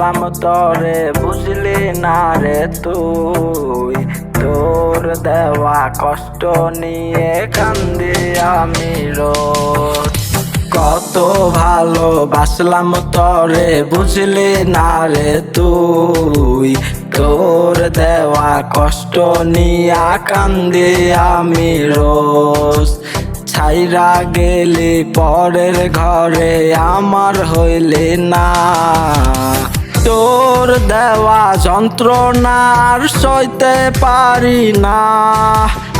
বাসলাম তরে বুঝলি না রে তুই, তোর দেওয়া কষ্ট নিয়ে কান্দি আমি রোজ। কত ভালো বাসলাম তরে বুঝলি না রে তুই, তোর দেওয়া কষ্ট নিয়া কান্দি আমি রোজ। ছাইরা গেলি পরের ঘরে আমার হইলি না, তোর দেওয়া যন্ত্রণার সইতে পারি না,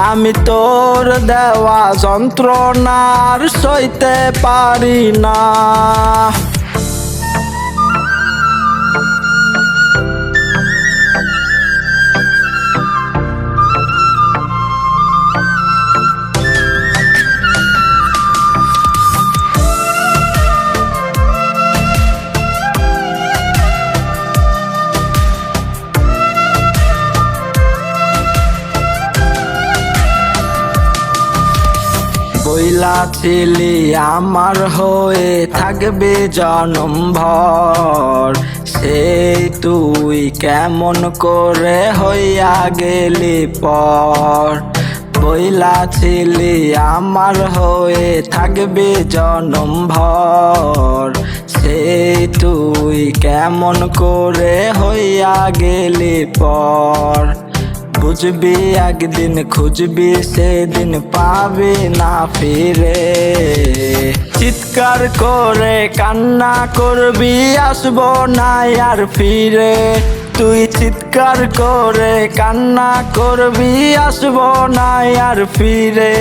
আমি তোর দেওয়া যন্ত্রণার সইতে পারি না। বইলা ছিলি আমার হয়ে থাকবে জনম ভর, সেই তুই কেমন করে হইয়া গেলি পর। বইলা ছিলি আমার হয়ে থাকবে জনম ভর, সেই তুই কেমন করে হইয়া গেলি পর। বুঝবি একদিন খুঁজবি সেদিন পাবি না ফিরে, চিৎকার করে কান্না করবি আসবো না আর ফিরে। তুই চিৎকার করে কান্না করবি আসবো না আর ফিরে।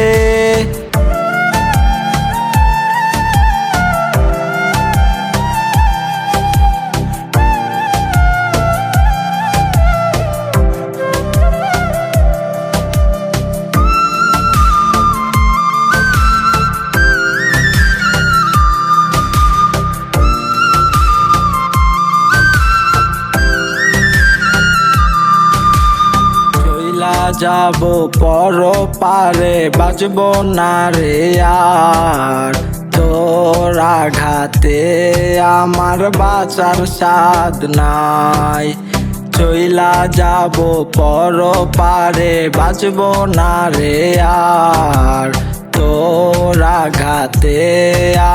যাব পর পারে বাঁচব না রে আর, তোর আঘাতে আমার বাঁচার স্বাদ নাই। চইলা যাব পর পারে বাঁচব না রে আর, তোর আঘাতে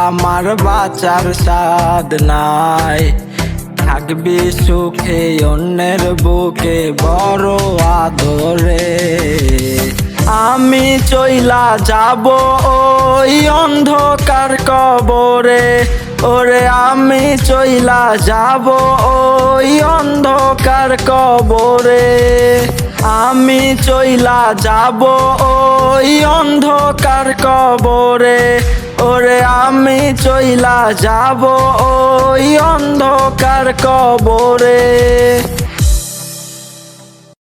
আমার বাঁচার স্বাদ নাই। থাকবি সুখে অন্যের বুকে বড় আদরে, আমি চইলা যাব ওই অন্ধকার কবরে। ওরে আমি চইলা যাব ওই অন্ধকার কবরে, আমি চইলা যাব ওই অন্ধকার কবরে। ওরে আমি চইলা যাব ওই অন্ধকার কবরে।